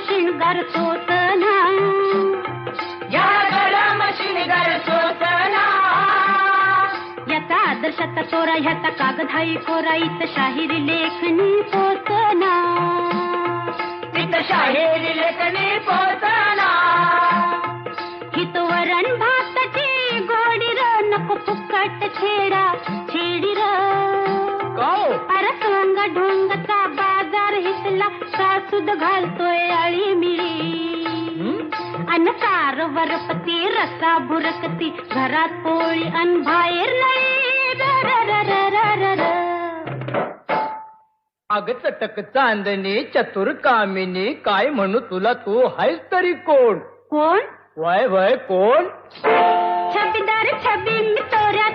शिणगार सोसना, या गरम शिणगार सोसना. याचा आदर्शाचा चोरा ह्याचा कागदाई कोरा, इथं शाहिरी लेखणी पोचना, तिथं शाहिरी लेखणी पोचना. हित वरण भाताची गोडी र, नको फुकट छेडा छेडी र. अरे सोंग ढोंगचा बाजार हिसला, सासूद घालतोय अळी मिळी. अन सार वरपती रसा भुरकती, घरात पोळी अन बाहेर नाही. अग चटक चांदणी चतुर कामिनी, काय म्हणू तुला, तू आहेस तरी कोण? कोण? वय वय कोण? छबीदार छबी मी तोऱ्या